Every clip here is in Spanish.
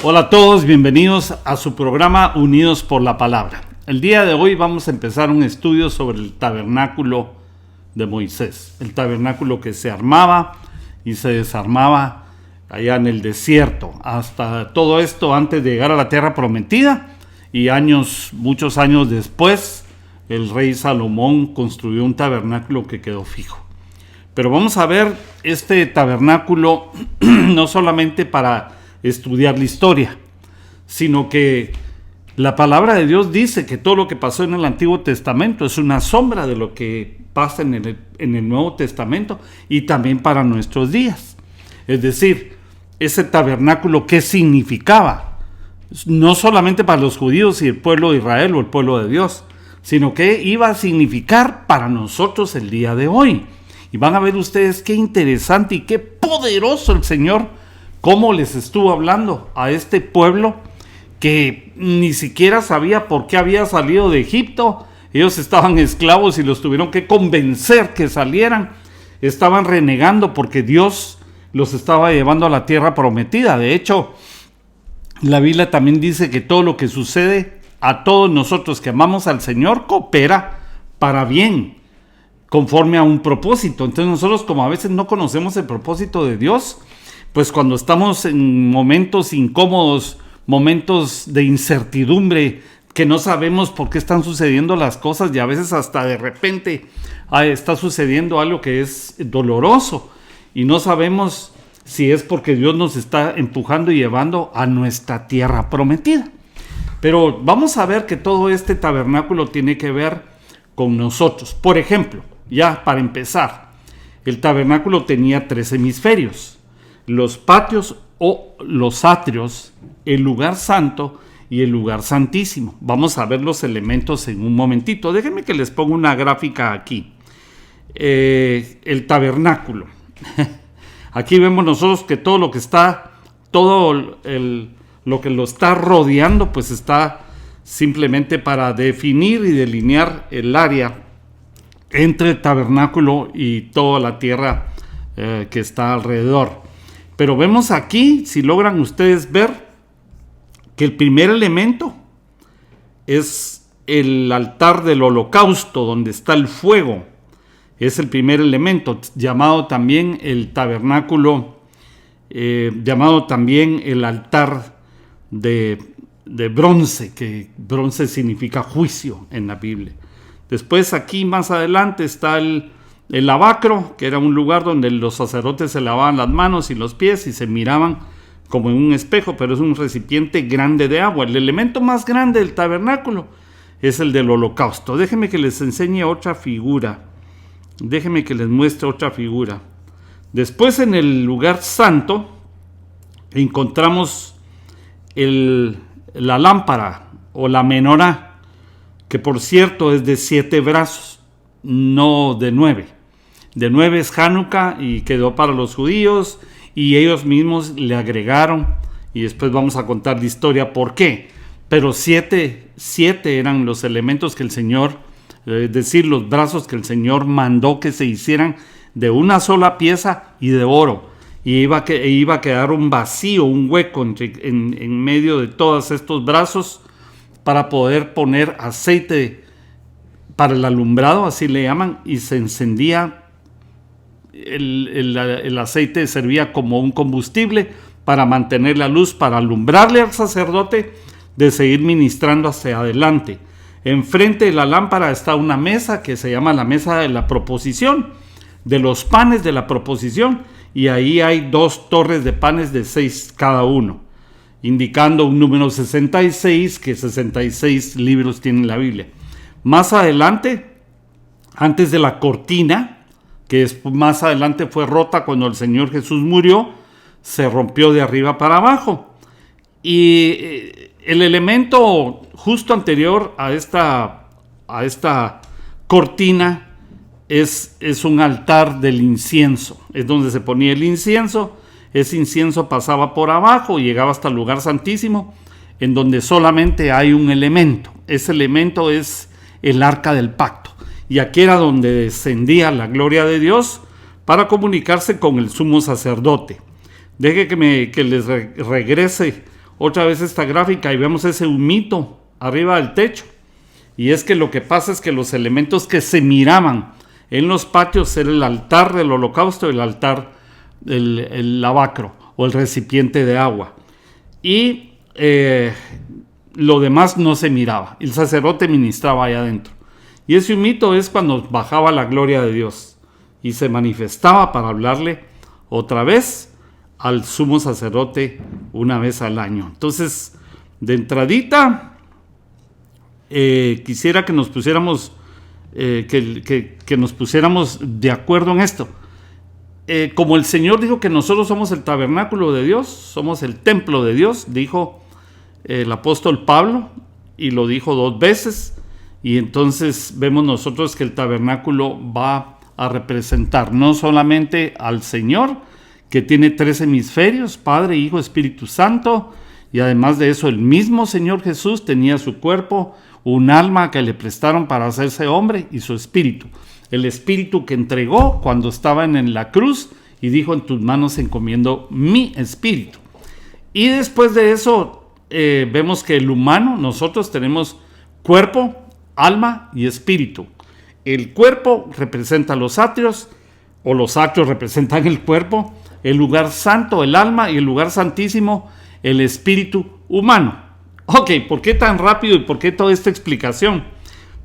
Hola a todos, bienvenidos a su programa Unidos por la Palabra. El día de hoy vamos a empezar un estudio sobre el tabernáculo de Moisés. El tabernáculo que se armaba y se desarmaba allá en el desierto. Hasta todo esto antes de llegar a la tierra prometida. Y muchos años después, el rey Salomón construyó un tabernáculo que quedó fijo. Pero vamos a ver este tabernáculo no solamente para estudiar la historia, sino que la palabra de Dios dice que todo lo que pasó en el Antiguo Testamento es una sombra de lo que pasa en el Nuevo Testamento y también para nuestros días. Es decir, ese tabernáculo, ¿qué significaba? No solamente para los judíos y el pueblo de Israel o el pueblo de Dios, sino que iba a significar para nosotros el día de hoy. Y van a ver ustedes qué interesante y qué poderoso el Señor, cómo les estuvo hablando a este pueblo que ni siquiera sabía por qué había salido de Egipto. Ellos estaban esclavos y los tuvieron que convencer que salieran. Estaban renegando porque Dios los estaba llevando a la tierra prometida. De hecho, la Biblia también dice que todo lo que sucede a todos nosotros que amamos al Señor coopera para bien, conforme a un propósito. Entonces nosotros, como a veces no conocemos el propósito de Dios, pues cuando estamos en momentos incómodos, momentos de incertidumbre, que no sabemos por qué están sucediendo las cosas y a veces hasta de repente está sucediendo algo que es doloroso y no sabemos si es porque Dios nos está empujando y llevando a nuestra tierra prometida. Pero vamos a ver que todo este tabernáculo tiene que ver con nosotros. Por ejemplo, ya para empezar, el tabernáculo tenía 3 hemisferios. Los patios o los atrios, el lugar santo y el lugar santísimo. Vamos a ver los elementos en un momentito. Déjenme que les ponga una gráfica aquí. El tabernáculo. Aquí vemos nosotros que todo lo que está, lo que lo está rodeando, pues está simplemente para definir y delinear el área entre el tabernáculo y toda la tierra que está alrededor. Pero vemos aquí, si logran ustedes ver, que el primer elemento es el altar del holocausto, donde está el fuego. Es el primer elemento, llamado también el tabernáculo, llamado también el altar de bronce, que bronce significa juicio en la Biblia. Después aquí más adelante está el lavacro, que era un lugar donde los sacerdotes se lavaban las manos y los pies y se miraban como en un espejo, pero es un recipiente grande de agua. El elemento más grande del tabernáculo es el del holocausto. Déjenme que les enseñe otra figura. Déjenme que les muestre otra figura. Después, en el lugar santo encontramos la lámpara o la menorá, que por cierto es de 7 brazos, no de 9. De 9 es Hanukkah y quedó para los judíos y ellos mismos le agregaron, y después vamos a contar la historia por qué. Pero 7 eran los elementos que el Señor, es decir, los brazos que el Señor mandó que se hicieran de una sola pieza y de oro. Y iba a quedar un vacío, un hueco en medio de todos estos brazos para poder poner aceite para el alumbrado, así le llaman, y se encendía. El aceite servía como un combustible para mantener la luz, para alumbrarle al sacerdote de seguir ministrando hacia adelante. Enfrente de la lámpara está una mesa que se llama la mesa de la proposición, de los panes de la proposición, y ahí hay 2 torres de panes de 6 cada uno, indicando un número 66, que 66 libros tiene la Biblia. Más adelante, antes de la cortina, que más adelante fue rota cuando el Señor Jesús murió, se rompió de arriba para abajo. Y el elemento justo anterior a esta cortina es un altar del incienso. Es donde se ponía el incienso. Ese incienso pasaba por abajo y llegaba hasta el lugar santísimo, en donde solamente hay un elemento. Ese elemento es el arca del pacto. Y aquí era donde descendía la gloria de Dios para comunicarse con el sumo sacerdote. Deje que les regrese otra vez esta gráfica y vemos ese humito arriba del techo. Y es que lo que pasa es que los elementos que se miraban en los patios era el altar del holocausto, el altar del lavacro o el recipiente de agua. Y lo demás no se miraba. El sacerdote ministraba allá adentro. Y ese humito es cuando bajaba la gloria de Dios y se manifestaba para hablarle otra vez al sumo sacerdote una vez al año. Entonces, de entradita, quisiera que nos pusiéramos que nos pusiéramos de acuerdo en esto. Como el Señor dijo que nosotros somos el tabernáculo de Dios, somos el templo de Dios, dijo el apóstol Pablo, y lo dijo 2 veces, y entonces vemos nosotros que el tabernáculo va a representar no solamente al Señor, que tiene 3 hemisferios, Padre, Hijo, Espíritu Santo, y además de eso el mismo Señor Jesús tenía su cuerpo, un alma que le prestaron para hacerse hombre, y su espíritu. El espíritu que entregó cuando estaba en la cruz y dijo: en tus manos encomiendo mi espíritu. Y después de eso vemos que el humano, nosotros tenemos cuerpo, alma y espíritu. El cuerpo representa los atrios, o los atrios representan el cuerpo, el lugar santo, el alma, y el lugar santísimo, el espíritu humano. Ok, ¿por qué tan rápido y por qué toda esta explicación?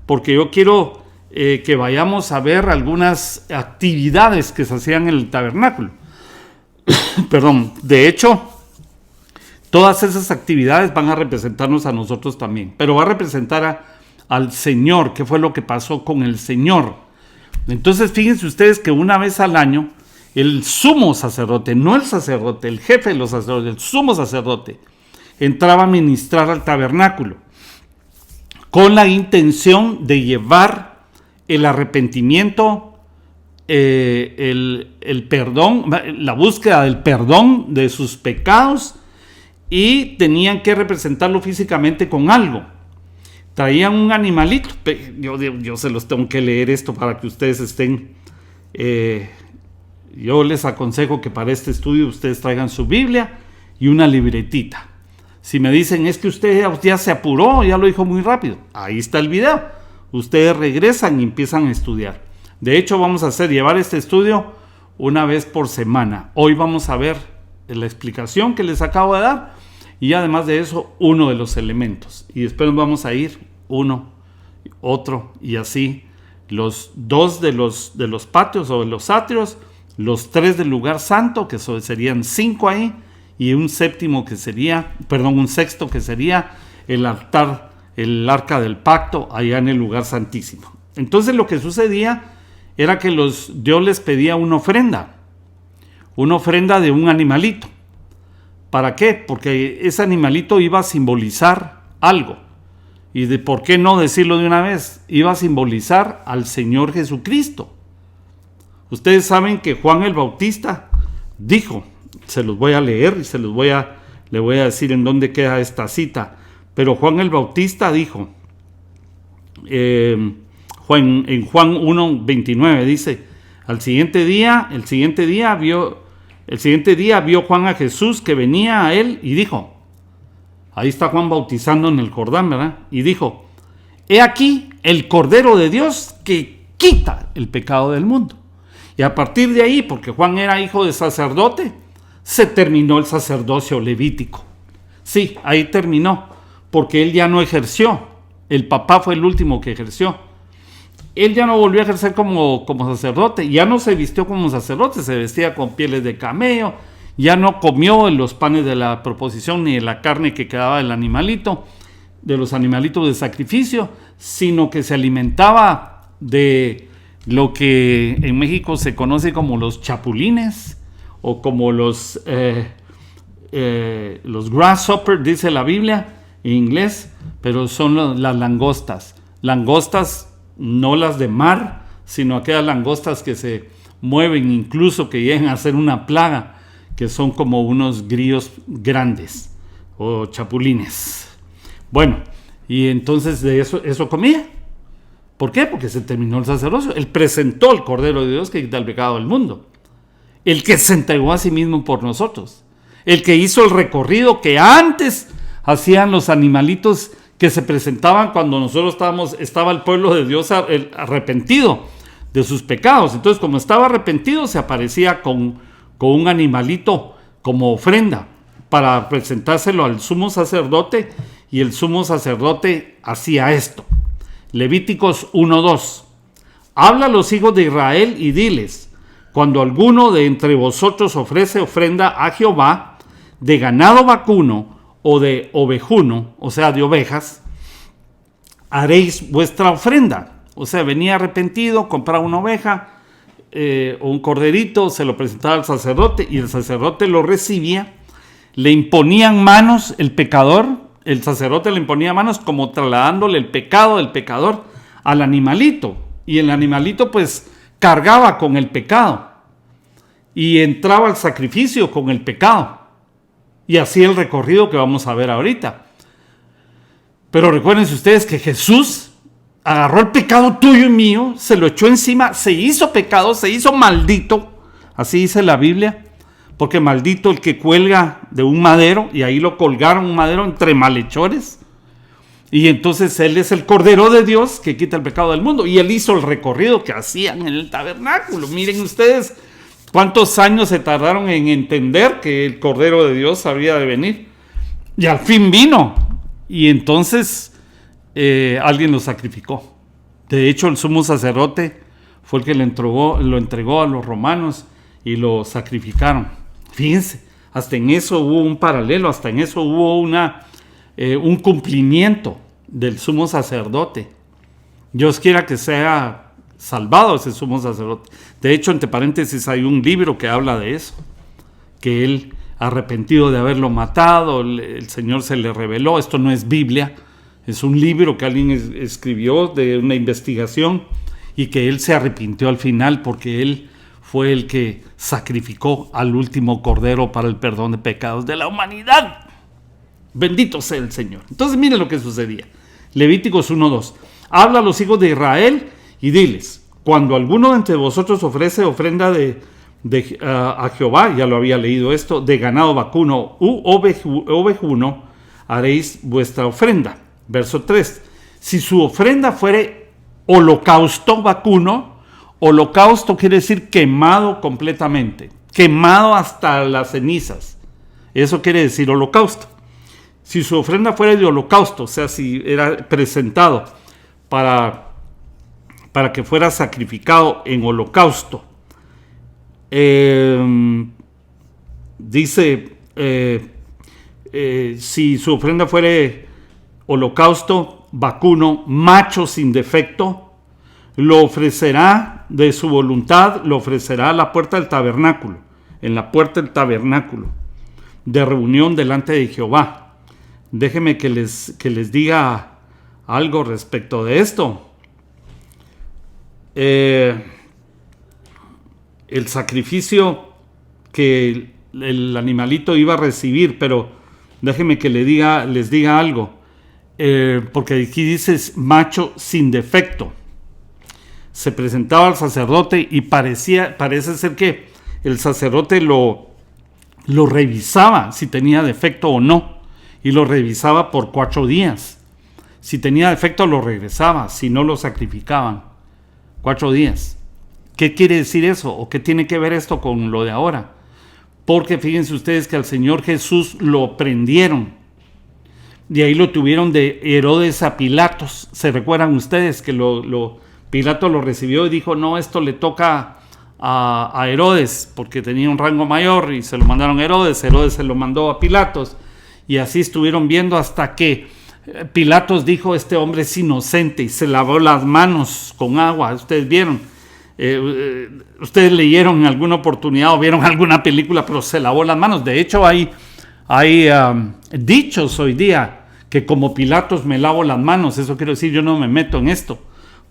Porque yo quiero que vayamos a ver algunas actividades que se hacían en el tabernáculo. Perdón, de hecho, todas esas actividades van a representarnos a nosotros también, pero va a representar al Señor, qué fue lo que pasó con el Señor. Entonces, fíjense ustedes que una vez al año, el sumo sacerdote, no el sacerdote, el jefe de los sacerdotes, el sumo sacerdote, entraba a ministrar al tabernáculo con la intención de llevar el arrepentimiento, el perdón, la búsqueda del perdón de sus pecados, y tenían que representarlo físicamente con algo. Traían un animalito. Yo se los tengo que leer esto para que ustedes estén. Yo les aconsejo que para este estudio ustedes traigan su Biblia y una libretita. Si me dicen: es que usted ya se apuró, ya lo dijo muy rápido, ahí está el video. Ustedes regresan y empiezan a estudiar. De hecho, vamos a llevar este estudio una vez por semana. Hoy vamos a ver la explicación que les acabo de dar, y además de eso, uno de los elementos. Y después vamos a ir uno, otro, y así los 2 de los patios o de los atrios, los 3 del lugar santo, que serían 5 ahí, y un sexto que sería el altar, el arca del pacto allá en el lugar santísimo. Entonces lo que sucedía era que Dios les pedía una ofrenda de un animalito. ¿Para qué? Porque ese animalito iba a simbolizar algo. Y ¿por qué no decirlo de una vez? Iba a simbolizar al Señor Jesucristo. Ustedes saben que Juan el Bautista dijo, se los voy a leer y le voy a decir en dónde queda esta cita, pero Juan el Bautista dijo, en Juan 1:29 dice: el siguiente día vio Juan a Jesús que venía a él y dijo, ahí está Juan bautizando en el Jordán, ¿verdad? Y dijo: he aquí el Cordero de Dios que quita el pecado del mundo. Y a partir de ahí, porque Juan era hijo de sacerdote, se terminó el sacerdocio levítico. Sí, ahí terminó, porque él ya no ejerció. El papá fue el último que ejerció. Él ya no volvió a ejercer como sacerdote, ya no se vistió como sacerdote, se vestía con pieles de camello, ya no comió los panes de la proposición ni de la carne que quedaba del animalito, de los animalitos de sacrificio, sino que se alimentaba de lo que en México se conoce como los chapulines o como los grasshoppers, dice la Biblia en inglés, pero son las langostas. Langostas no las de mar, sino aquellas langostas que se mueven, incluso que llegan a ser una plaga, que son como unos grillos grandes o chapulines. Bueno, y entonces de eso comía. ¿Por qué? Porque se terminó el sacerdocio. Él presentó el Cordero de Dios que quita el pecado del mundo. El que se entregó a sí mismo por nosotros. el que hizo el recorrido que antes hacían los animalitos que se presentaban cuando nosotros estaba el pueblo de Dios arrepentido de sus pecados. Entonces, como estaba arrepentido, se aparecía con un animalito como ofrenda para presentárselo al sumo sacerdote, y el sumo sacerdote hacía esto. Levíticos 1:2. Habla a los hijos de Israel y diles: cuando alguno de entre vosotros ofrece ofrenda a Jehová de ganado vacuno o de ovejuno, o sea, de ovejas, haréis vuestra ofrenda. O sea, venía arrepentido, compraba una oveja o un corderito, se lo presentaba al sacerdote y el sacerdote lo recibía. Le imponían manos el pecador, el sacerdote le imponía manos como trasladándole el pecado del pecador al animalito. Y el animalito pues cargaba con el pecado y entraba al sacrificio con el pecado. Y así el recorrido que vamos a ver ahorita. Pero recuérdense ustedes que Jesús agarró el pecado tuyo y mío, se lo echó encima, se hizo pecado, se hizo maldito. Así dice la Biblia. Porque maldito el que cuelga de un madero, y ahí lo colgaron un madero entre malhechores. Y entonces Él es el Cordero de Dios que quita el pecado del mundo. Y Él hizo el recorrido que hacían en el tabernáculo. Miren ustedes cuántos años se tardaron en entender que el Cordero de Dios había de venir. Y al fin vino. Y entonces alguien lo sacrificó. De hecho, el sumo sacerdote fue el que lo entregó a los romanos y lo sacrificaron. Fíjense, hasta en eso hubo un paralelo, hasta en eso hubo un cumplimiento del sumo sacerdote. Dios quiera que sea salvado ese sumo sacerdote. De hecho, entre paréntesis, hay un libro que habla de eso, que él, arrepentido de haberlo matado, el Señor se le reveló. Esto no es Biblia, es un libro que alguien escribió de una investigación, y que él se arrepintió al final porque él fue el que sacrificó al último cordero para el perdón de pecados de la humanidad. Bendito sea el Señor. Entonces miren lo que sucedía. Levíticos 1:2. Habla a los hijos de Israel y diles: cuando alguno entre vosotros ofrece ofrenda a Jehová, ya lo había leído esto, de ganado vacuno u ovejuno, haréis vuestra ofrenda. Verso 3. Si su ofrenda fuere holocausto vacuno, holocausto quiere decir quemado completamente, quemado hasta las cenizas. Eso quiere decir holocausto. Si su ofrenda fuera de holocausto, o sea, si era presentado para que fuera sacrificado en holocausto, dice, si su ofrenda fuera holocausto vacuno, macho sin defecto, lo ofrecerá de su voluntad, lo ofrecerá a la puerta del tabernáculo, en la puerta del tabernáculo de reunión delante de Jehová. Déjenme que les diga algo respecto de esto. El sacrificio que el animalito iba a recibir, pero déjenme que les diga algo, porque aquí dice macho sin defecto. Se presentaba al sacerdote y parece ser que el sacerdote lo revisaba si tenía defecto o no, y lo revisaba por 4 días. Si tenía defecto lo regresaba, si no lo sacrificaban. 4 días. ¿Qué quiere decir eso? ¿O qué tiene que ver esto con lo de ahora? Porque fíjense ustedes que al Señor Jesús lo prendieron. De ahí lo tuvieron de Herodes a Pilatos. ¿Se recuerdan ustedes que Pilato lo recibió y dijo: no, esto le toca a Herodes, porque tenía un rango mayor, y se lo mandaron a Herodes. Herodes se lo mandó a Pilatos, y así estuvieron viendo hasta que Pilatos dijo: este hombre es inocente, y se lavó las manos con agua. Ustedes vieron, ustedes leyeron en alguna oportunidad o vieron alguna película, pero se lavó las manos. De hecho, hay dichos hoy día que como Pilatos me lavo las manos. Eso quiere decir, yo no me meto en esto,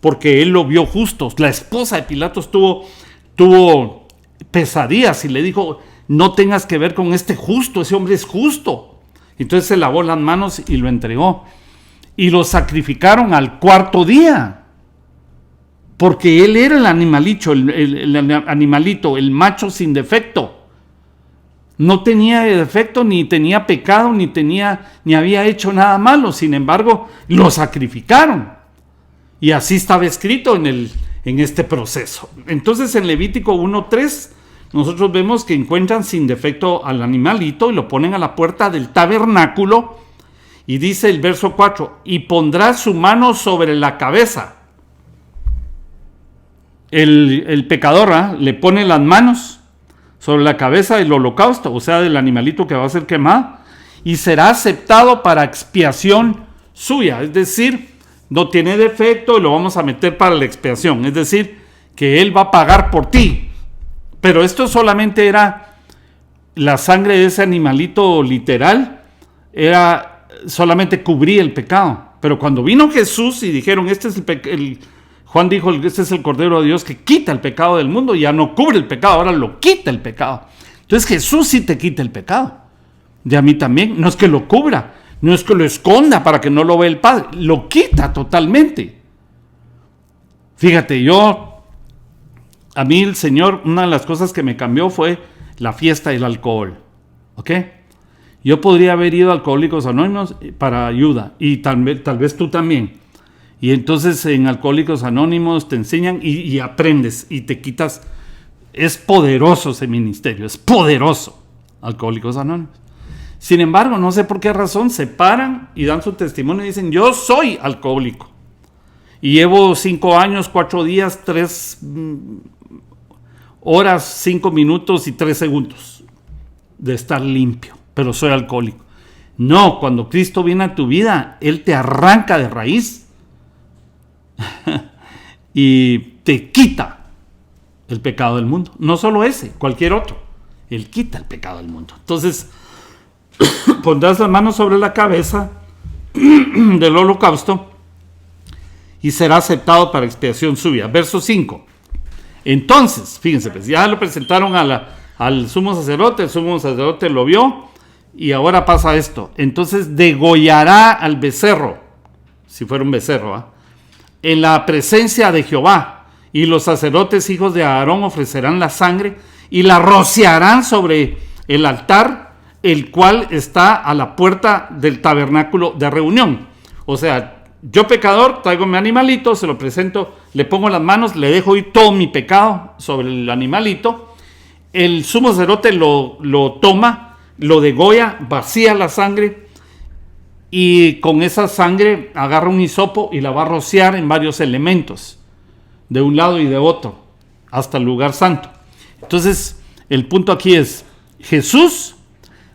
porque él lo vio justo. La esposa de Pilatos tuvo pesadillas y le dijo: no tengas que ver con este justo, ese hombre es justo. Entonces se lavó las manos y lo entregó. Y lo sacrificaron al 4º día, porque él era el animalito, el macho sin defecto. No tenía defecto, ni tenía pecado, ni había hecho nada malo. Sin embargo, lo sacrificaron. Y así estaba escrito en este proceso. Entonces, en Levítico 1:3, nosotros vemos que encuentran sin defecto al animalito y lo ponen a la puerta del tabernáculo. Y dice el verso 4, y pondrá su mano sobre la cabeza. El pecador le pone las manos sobre la cabeza del holocausto, o sea, del animalito que va a ser quemado, y será aceptado para expiación suya. Es decir, no tiene defecto y lo vamos a meter para la expiación. Es decir, que Él va a pagar por ti. Pero esto solamente era la sangre de ese animalito literal, solamente cubría el pecado. Pero cuando vino Jesús y dijeron, Juan dijo, este es el Cordero de Dios que quita el pecado del mundo, ya no cubre el pecado, ahora lo quita el pecado. Entonces Jesús sí te quita el pecado. Y a mí también, no es que lo cubra, no es que lo esconda para que no lo vea el Padre, lo quita totalmente. Fíjate, a mí el Señor, una de las cosas que me cambió fue la fiesta del alcohol. ¿Ok? Yo podría haber ido a Alcohólicos Anónimos para ayuda, y tal vez tú también. Y entonces en Alcohólicos Anónimos te enseñan y aprendes y te quitas. Es poderoso ese ministerio, es poderoso, Alcohólicos Anónimos. Sin embargo, no sé por qué razón se paran y dan su testimonio y dicen, yo soy alcohólico. Y llevo 5 años, 4 días, 3 horas, 5 minutos y 3 segundos de estar limpio, pero soy alcohólico. No, cuando Cristo viene a tu vida, Él te arranca de raíz y te quita el pecado del mundo. No solo ese, cualquier otro. Él quita el pecado del mundo. Entonces, pondrás las manos sobre la cabeza del holocausto y será aceptado para expiación suya. Verso 5. Entonces, fíjense, pues ya lo presentaron al sumo sacerdote, el sumo sacerdote lo vio y ahora pasa esto. Entonces degollará al becerro, si fuera un becerro, en la presencia de Jehová, y los sacerdotes hijos de Aarón ofrecerán la sangre y la rociarán sobre el altar, el cual está a la puerta del tabernáculo de reunión. O sea, yo pecador traigo mi animalito, se lo presento, le pongo las manos, le dejo ir todo mi pecado sobre el animalito. El sumo sacerdote lo toma, lo degolla, vacía la sangre y con esa sangre agarra un hisopo y la va a rociar en varios elementos, de un lado y de otro, hasta el lugar santo. Entonces, el punto aquí es, Jesús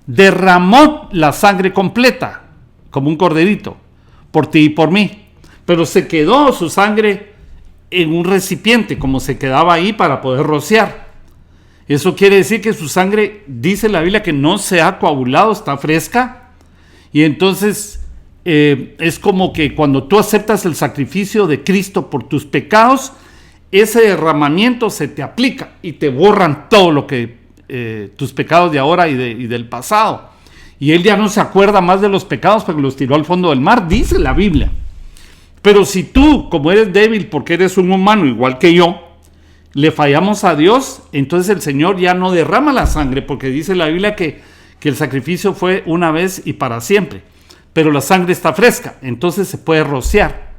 derramó la sangre completa, como un corderito, por ti y por mí, pero se quedó su sangre en un recipiente, como se quedaba ahí para poder rociar. Eso quiere decir que su sangre, dice la Biblia, que no se ha coagulado, está fresca. Y entonces es como que cuando tú aceptas el sacrificio de Cristo por tus pecados, ese derramamiento se te aplica y te borran todo lo que tus pecados de ahora y del pasado. Y Él ya no se acuerda más de los pecados porque los tiró al fondo del mar, dice la Biblia. Pero si tú, como eres débil porque eres un humano igual que yo, le fallamos a Dios, entonces el Señor ya no derrama la sangre, porque dice la Biblia que el sacrificio fue una vez y para siempre, pero la sangre está fresca, entonces se puede rociar.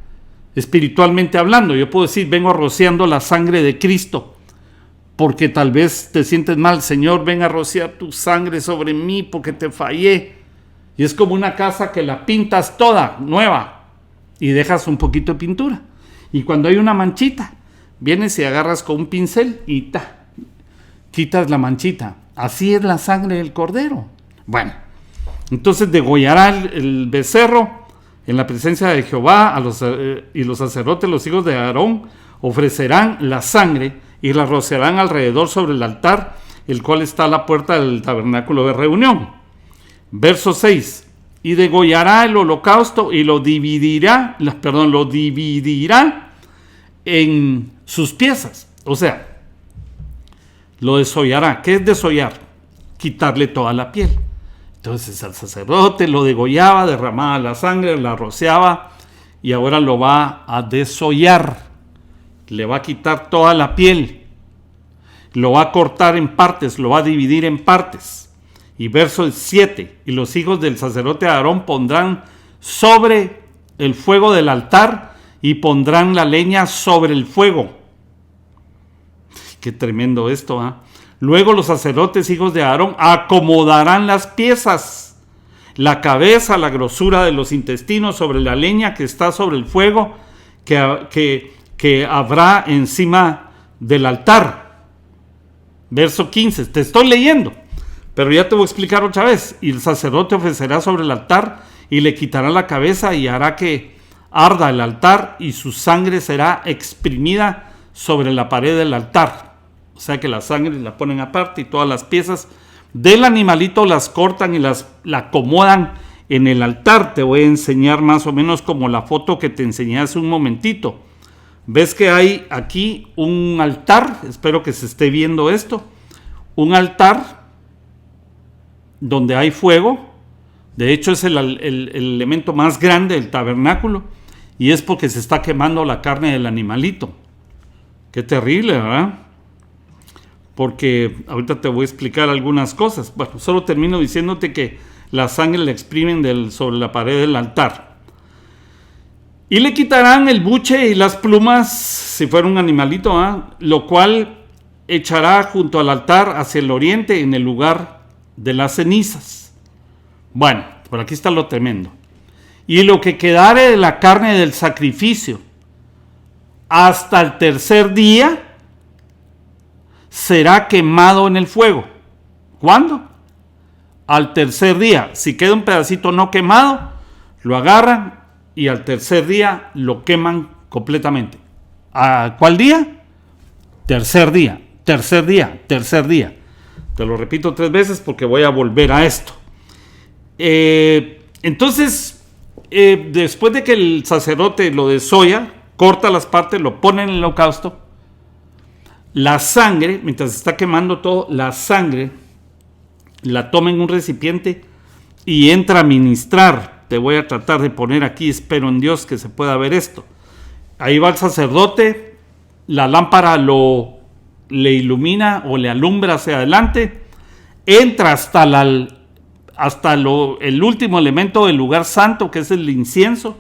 Espiritualmente hablando, yo puedo decir, vengo rociando la sangre de Cristo, porque tal vez te sientes mal, Señor, ven a rociar tu sangre sobre mí porque te fallé. Y es como una casa que la pintas toda nueva y dejas un poquito de pintura. Y cuando hay una manchita, vienes y agarras con un pincel y quitas la manchita. Así es la sangre del cordero. Bueno, entonces degollará el becerro en la presencia de Jehová, y los sacerdotes, los hijos de Aarón, ofrecerán la sangre y la rociarán alrededor sobre el altar, el cual está a la puerta del tabernáculo de reunión. Verso 6. Y degollará el holocausto y lo dividirá en sus piezas. O sea, lo desollará. ¿Qué es desollar? Quitarle toda la piel. Entonces el sacerdote lo degollaba, derramaba la sangre, la rociaba y ahora lo va a desollar. Le va a quitar toda la piel. Lo va a cortar en partes, lo va a dividir en partes. Y verso 7, y los hijos del sacerdote Aarón pondrán sobre el fuego del altar y pondrán la leña sobre el fuego. Qué tremendo esto, ¿eh? Luego los sacerdotes hijos de Aarón acomodarán las piezas, la cabeza, la grosura de los intestinos sobre la leña que está sobre el fuego que habrá encima del altar. Verso 15, te estoy leyendo, pero ya te voy a explicar otra vez. Y el sacerdote ofrecerá sobre el altar y le quitará la cabeza y hará que arda el altar y su sangre será exprimida sobre la pared del altar. O sea que la sangre la ponen aparte y todas las piezas del animalito las cortan y la acomodan en el altar. Te voy a enseñar más o menos como la foto que te enseñé hace un momentito. ¿Ves que hay aquí un altar? Espero que se esté viendo esto. Un altar donde hay fuego. De hecho es el elemento más grande del tabernáculo. Y es porque se está quemando la carne del animalito. Qué terrible, ¿verdad? Porque ahorita te voy a explicar algunas cosas. Bueno, solo termino diciéndote que la sangre la exprimen sobre la pared del altar. Y le quitarán el buche y las plumas, si fuera un animalito, lo cual echará junto al altar hacia el oriente en el lugar de las cenizas. Bueno, por aquí está lo tremendo. Y lo que quedare de la carne del sacrificio hasta el tercer día será quemado en el fuego. ¿Cuándo? Al tercer día. Si queda un pedacito no quemado, lo agarran y al tercer día lo queman completamente. ¿A cuál día? Tercer día, tercer día, tercer día. Te lo repito 3 veces porque voy a volver a esto. Entonces, después de que el sacerdote lo desolla, corta las partes, lo pone en el holocausto, la sangre, mientras se está quemando todo, la sangre la toma en un recipiente y entra a ministrar. Te voy a tratar de poner aquí, espero en Dios que se pueda ver esto. Ahí va el sacerdote, la lámpara le ilumina o le alumbra hacia adelante, entra hasta el último elemento del lugar santo, que es el incienso.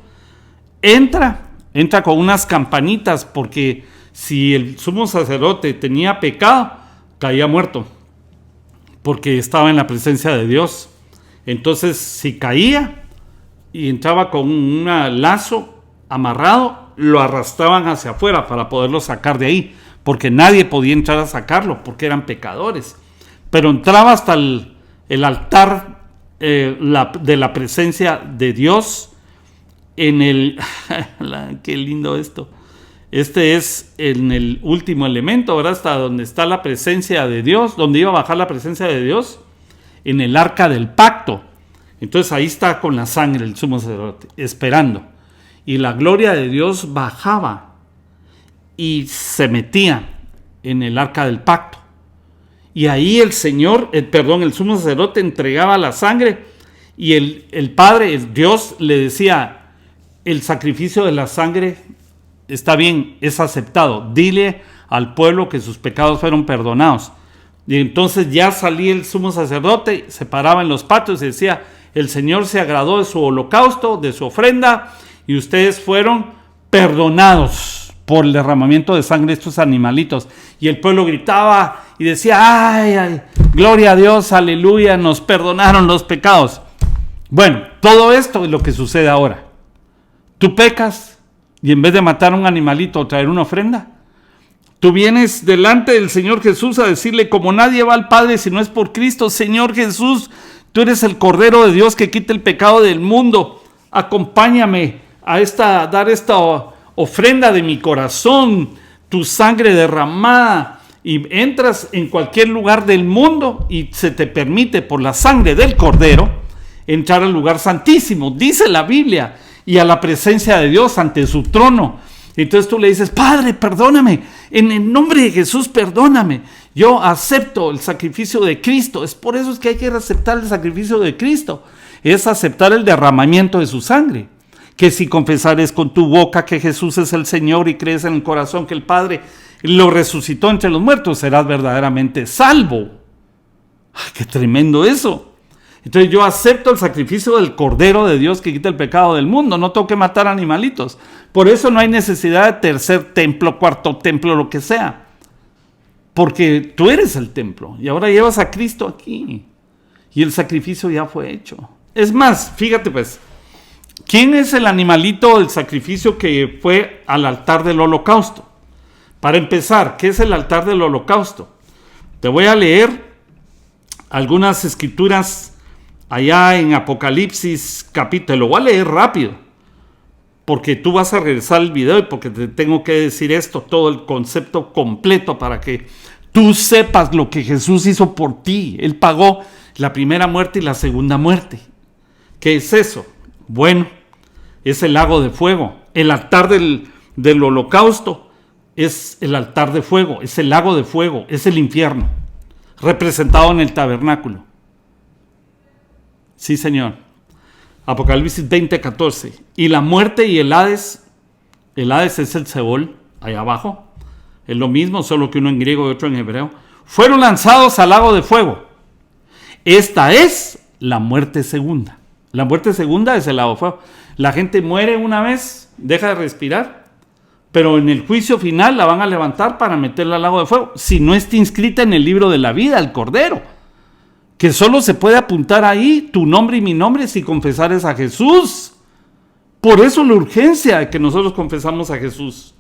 Entra con unas campanitas, porque si el sumo sacerdote tenía pecado, caía muerto, porque estaba en la presencia de Dios. Entonces, si caía y entraba con un lazo amarrado, lo arrastraban hacia afuera para poderlo sacar de ahí, porque nadie podía entrar a sacarlo, porque eran pecadores. Pero entraba hasta el altar de la presencia de Dios qué lindo esto. Este es en el último elemento, ¿verdad? Hasta donde está la presencia de Dios, donde iba a bajar la presencia de Dios, en el arca del pacto. Entonces ahí está con la sangre el sumo sacerdote, esperando. Y la gloria de Dios bajaba y se metía en el arca del pacto. Y ahí el sumo sacerdote entregaba la sangre y el Padre, Dios, le decía: el sacrificio de la sangre está bien, es aceptado. Dile al pueblo que sus pecados fueron perdonados. Y entonces ya salía el sumo sacerdote, se paraba en los patios y decía: el Señor se agradó de su holocausto, de su ofrenda, y ustedes fueron perdonados por el derramamiento de sangre de estos animalitos. Y el pueblo gritaba y decía: ay, ay, gloria a Dios, aleluya, nos perdonaron los pecados. Bueno, todo esto es lo que sucede ahora. Tú pecas y en vez de matar a un animalito o traer una ofrenda, tú vienes delante del Señor Jesús a decirle, como nadie va al Padre si no es por Cristo: Señor Jesús, tú eres el Cordero de Dios que quita el pecado del mundo. Acompáñame a dar esta ofrenda de mi corazón, tu sangre derramada. Y entras en cualquier lugar del mundo y se te permite, por la sangre del Cordero, entrar al lugar santísimo, dice la Biblia, y a la presencia de Dios ante su trono. Entonces tú le dices: Padre, perdóname, en el nombre de Jesús, perdóname, yo acepto el sacrificio de Cristo. Es por eso es que hay que aceptar el sacrificio de Cristo, es aceptar el derramamiento de su sangre. Que si confesares con tu boca que Jesús es el Señor y crees en el corazón que el Padre lo resucitó entre los muertos, serás verdaderamente salvo. ¡Ay, qué tremendo eso! Entonces yo acepto el sacrificio del Cordero de Dios que quita el pecado del mundo. No tengo que matar animalitos. Por eso no hay necesidad de tercer templo, cuarto templo, lo que sea. Porque tú eres el templo y ahora llevas a Cristo aquí. Y el sacrificio ya fue hecho. Es más, fíjate pues, ¿quién es el animalito del sacrificio que fue al altar del holocausto? Para empezar, ¿qué es el altar del holocausto? Te voy a leer algunas escrituras allá en Apocalipsis capítulo. Lo voy a leer rápido, porque tú vas a regresar al video y porque te tengo que decir esto, todo el concepto completo para que tú sepas lo que Jesús hizo por ti. Él pagó la primera muerte y la segunda muerte. ¿Qué es eso? Bueno, es el lago de fuego. El altar del holocausto es el altar de fuego, es el lago de fuego, es el infierno, representado en el tabernáculo. Sí, Señor. Apocalipsis 20:14. Y la muerte y el Hades es el Seol, allá abajo, es lo mismo, solo que uno en griego y otro en hebreo, fueron lanzados al lago de fuego. Esta es la muerte segunda. La muerte segunda es el lago de fuego. La gente muere una vez, deja de respirar, pero en el juicio final la van a levantar para meterla al lago de fuego, si no está inscrita en el libro de la vida, el Cordero, que solo se puede apuntar ahí tu nombre y mi nombre si confesares a Jesús. Por eso la urgencia de que nosotros confesamos a Jesús.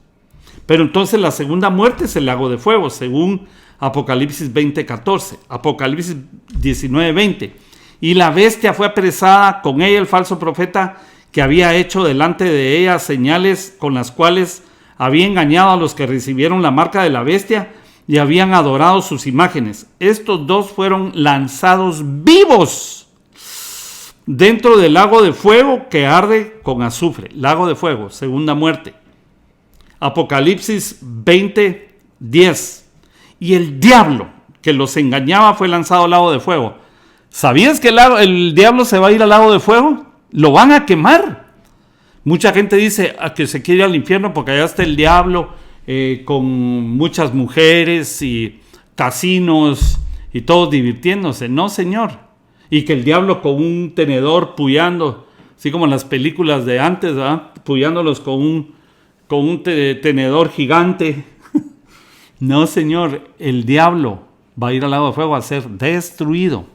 Pero entonces la segunda muerte es el lago de fuego, según Apocalipsis 20:14, Apocalipsis 19:20. Y la bestia fue apresada, con ella el falso profeta, que había hecho delante de ella señales con las cuales había engañado a los que recibieron la marca de la bestia y habían adorado sus imágenes. Estos dos fueron lanzados vivos dentro del lago de fuego que arde con azufre. Lago de fuego, segunda muerte. Apocalipsis 20:10. Y el diablo que los engañaba fue lanzado al lago de fuego. ¿Sabías que el diablo se va a ir al lago de fuego? Lo van a quemar. Mucha gente dice que se quiere ir al infierno porque allá está el diablo con muchas mujeres y casinos y todos divirtiéndose. No, señor. Y que el diablo con un tenedor puyando, así como en las películas de antes, ¿verdad? Puyándolos con un tenedor gigante. No, señor. El diablo va a ir al lago de fuego a ser destruido.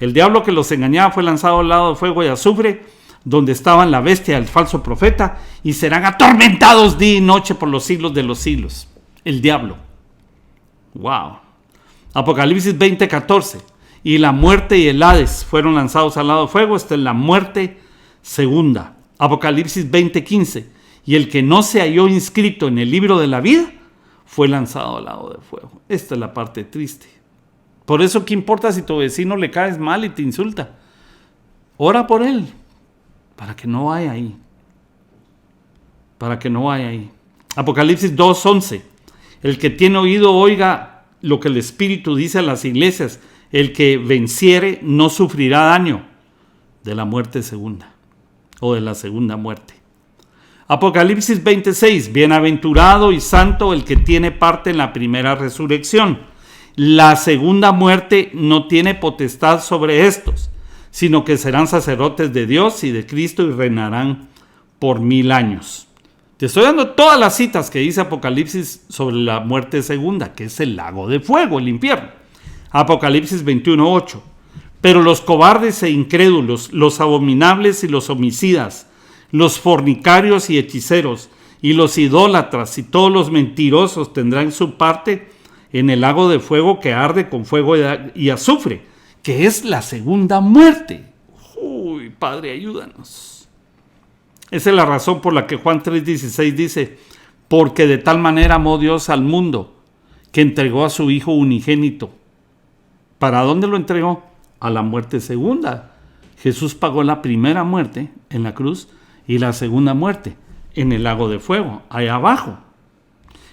El diablo que los engañaba fue lanzado al lago de fuego y azufre, donde estaban la bestia y el falso profeta, y serán atormentados día y noche por los siglos de los siglos. El diablo. Wow. Apocalipsis 20:14. Y la muerte y el Hades fueron lanzados al lago de fuego. Esta es la muerte segunda. Apocalipsis 20:15. Y el que no se halló inscrito en el libro de la vida fue lanzado al lago de fuego. Esta es la parte triste. Por eso, ¿qué importa si tu vecino le caes mal y te insulta? Ora por él, para que no vaya ahí. Para que no vaya ahí. Apocalipsis 2:11. El que tiene oído, oiga lo que el Espíritu dice a las iglesias. El que venciere no sufrirá daño de la muerte segunda, o de la segunda muerte. Apocalipsis 26. Bienaventurado y santo el que tiene parte en la primera resurrección. La segunda muerte no tiene potestad sobre estos, sino que serán sacerdotes de Dios y de Cristo y reinarán por 1000 años. Te estoy dando todas las citas que dice Apocalipsis sobre la muerte segunda, que es el lago de fuego, el infierno. Apocalipsis 21:8. Pero los cobardes e incrédulos, los abominables y los homicidas, los fornicarios y hechiceros, y los idólatras y todos los mentirosos tendrán su parte en el lago de fuego que arde con fuego y azufre, que es la segunda muerte. Uy, Padre, ayúdanos. Esa es la razón por la que Juan 3:16 dice, porque de tal manera amó Dios al mundo, que entregó a su Hijo unigénito. ¿Para dónde lo entregó? A la muerte segunda. Jesús pagó la primera muerte en la cruz y la segunda muerte en el lago de fuego, allá abajo.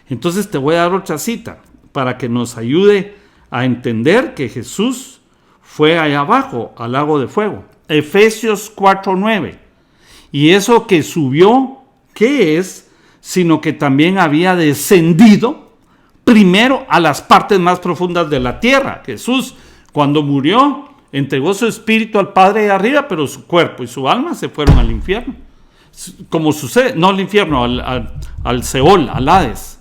Entonces te voy a dar otra cita para que nos ayude a entender que Jesús fue allá abajo, al lago de fuego. Efesios 4:9. Y eso que subió, ¿qué es? Sino que también había descendido primero a las partes más profundas de la tierra. Jesús Cuando murió, entregó su espíritu al Padre de arriba, pero su cuerpo y su alma se fueron al infierno. Como sucede, no al infierno, al Seol, al Hades.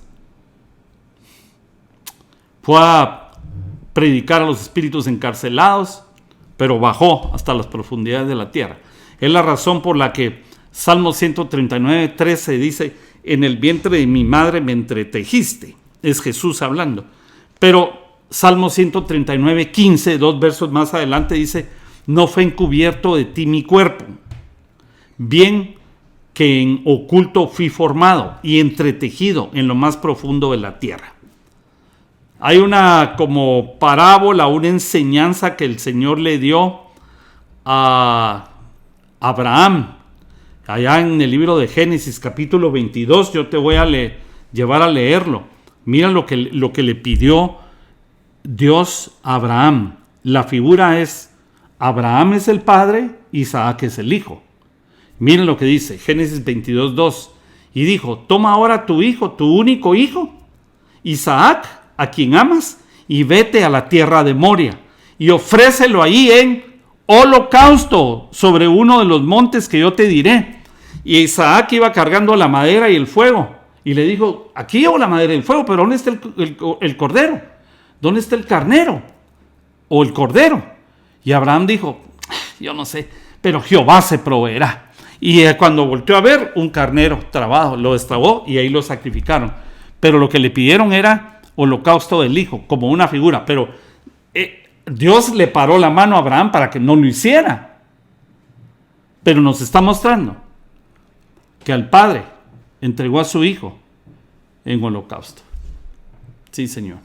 Fue a predicar a los espíritus encarcelados, pero bajó hasta las profundidades de la tierra. Es la razón por la que Salmo 139:13 dice: en el vientre de mi madre me entretejiste. Es Jesús hablando. Pero Salmo 139:15, 2 versos más adelante, dice: no fue encubierto de ti mi cuerpo, bien que en oculto fui formado y entretejido en lo más profundo de la tierra. Hay una como parábola, una enseñanza que el Señor le dio a Abraham, allá en el libro de Génesis capítulo 22. Yo te voy a llevar a leerlo. Mira lo que le pidió Dios a Abraham. La figura es: Abraham es el padre, Isaac es el hijo. Miren lo que dice Génesis 22:2. Y dijo: toma ahora tu hijo, tu único hijo, Isaac, a quien amas, y vete a la tierra de Moria y ofrécelo ahí en holocausto sobre uno de los montes que yo te diré. Y Isaac iba cargando la madera y el fuego, y le dijo: aquí llevo la madera y el fuego, pero ¿dónde está el cordero? ¿Dónde está el carnero o el cordero? Y Abraham dijo: yo no sé, pero Jehová se proveerá. Y cuando volteó a ver, un carnero trabado, lo destrabó y ahí lo sacrificaron. Pero lo que le pidieron era holocausto del hijo, como una figura. Pero Dios le paró la mano a Abraham para que no lo hiciera. Pero nos está mostrando que al Padre entregó a su hijo en holocausto. Sí, Señor.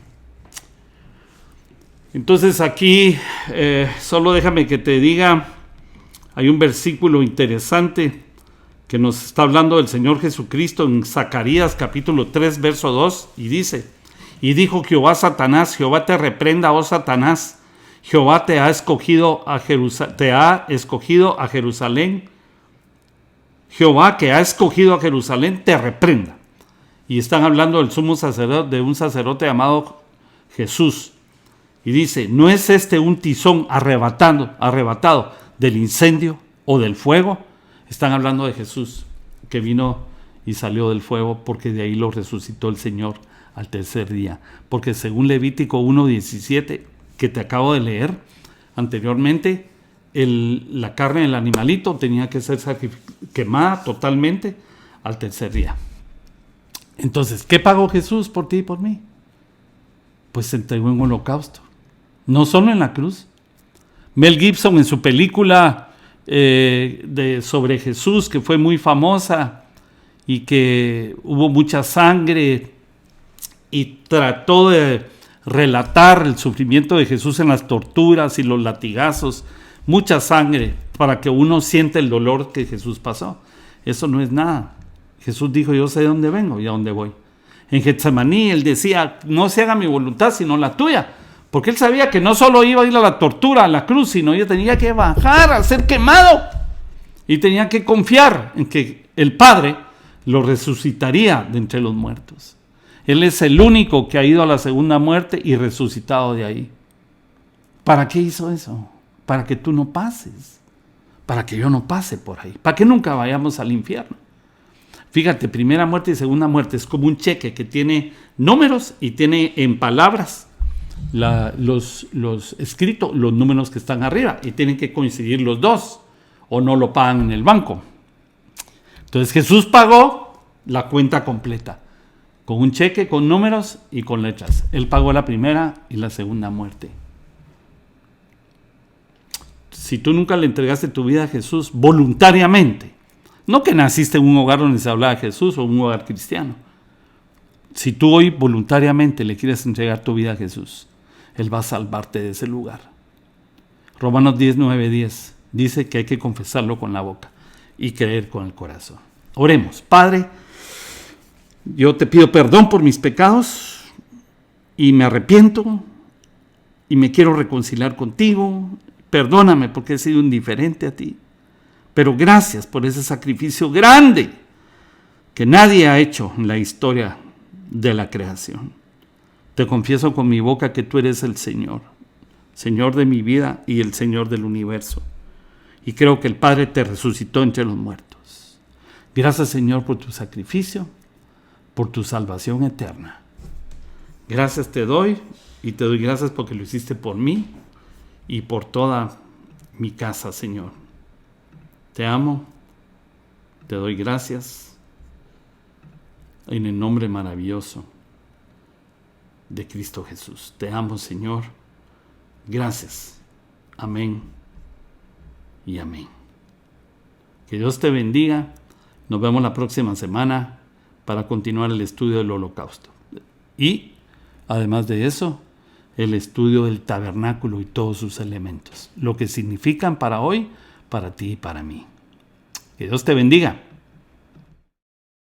Entonces aquí solo déjame que te diga, hay un versículo interesante que nos está hablando del Señor Jesucristo en Zacarías capítulo 3 verso 2, y dice: y dijo Jehová a Satanás: Jehová te reprenda, oh Satanás, Jehová te ha escogido a Jerusalén, Jehová que ha escogido a Jerusalén te reprenda. Y están hablando del sumo sacerdote, de un sacerdote llamado Jesús. Y dice: ¿no es este un tizón arrebatado del incendio o del fuego? Están hablando de Jesús, que vino y salió del fuego, porque de ahí lo resucitó el Señor al tercer día. Porque según Levítico 1:17, que te acabo de leer anteriormente, la carne del animalito tenía que ser quemada totalmente al tercer día. Entonces, ¿qué pagó Jesús por ti y por mí? Pues se entregó en holocausto, no solo en la cruz. Mel Gibson, en su película sobre Jesús, que fue muy famosa y que hubo mucha sangre, y trató de relatar el sufrimiento de Jesús en las torturas y los latigazos, mucha sangre, para que uno sienta el dolor que Jesús pasó. Eso no es nada. Jesús dijo: yo sé de dónde vengo y a dónde voy. En Getsemaní él decía: no se haga mi voluntad sino la tuya, porque él sabía que no solo iba a ir a la tortura, a la cruz, sino que tenía que bajar a ser quemado, y tenía que confiar en que el Padre lo resucitaría de entre los muertos. Él es el único que ha ido a la segunda muerte y resucitado de ahí. ¿Para qué hizo eso? Para que tú no pases, para que yo no pase por ahí, para que nunca vayamos al infierno. Fíjate, primera muerte y segunda muerte es como un cheque que tiene números y tiene en palabras los escritos, los números que están arriba, y tienen que coincidir los dos o no lo pagan en el banco. Entonces Jesús pagó la cuenta completa, con un cheque, con números y con letras. Él pagó la primera y la segunda muerte. Si tú nunca le entregaste tu vida a Jesús voluntariamente, no que naciste en un hogar donde se hablaba de Jesús o un hogar cristiano, si tú hoy voluntariamente le quieres entregar tu vida a Jesús, Él va a salvarte de ese lugar. Romanos 10:9-10 dice que hay que confesarlo con la boca y creer con el corazón. Oremos. Padre, yo te pido perdón por mis pecados y me arrepiento y me quiero reconciliar contigo. Perdóname porque he sido indiferente a ti, pero gracias por ese sacrificio grande que nadie ha hecho en la historia de la creación. Te confieso con mi boca que tú eres el Señor. Señor de mi vida y el Señor del universo. Y creo que el Padre te resucitó entre los muertos. Gracias, Señor, por tu sacrificio, por tu salvación eterna. Gracias te doy, y te doy gracias porque lo hiciste por mí y por toda mi casa, Señor. Te amo, te doy gracias en el nombre maravilloso de Cristo Jesús. Te amo, Señor. Gracias. Amén y amén. Que Dios te bendiga. Nos vemos la próxima semana para continuar el estudio del Holocausto. Y, además de eso, el estudio del tabernáculo y todos sus elementos. Lo que significan para hoy, para ti y para mí. Que Dios te bendiga.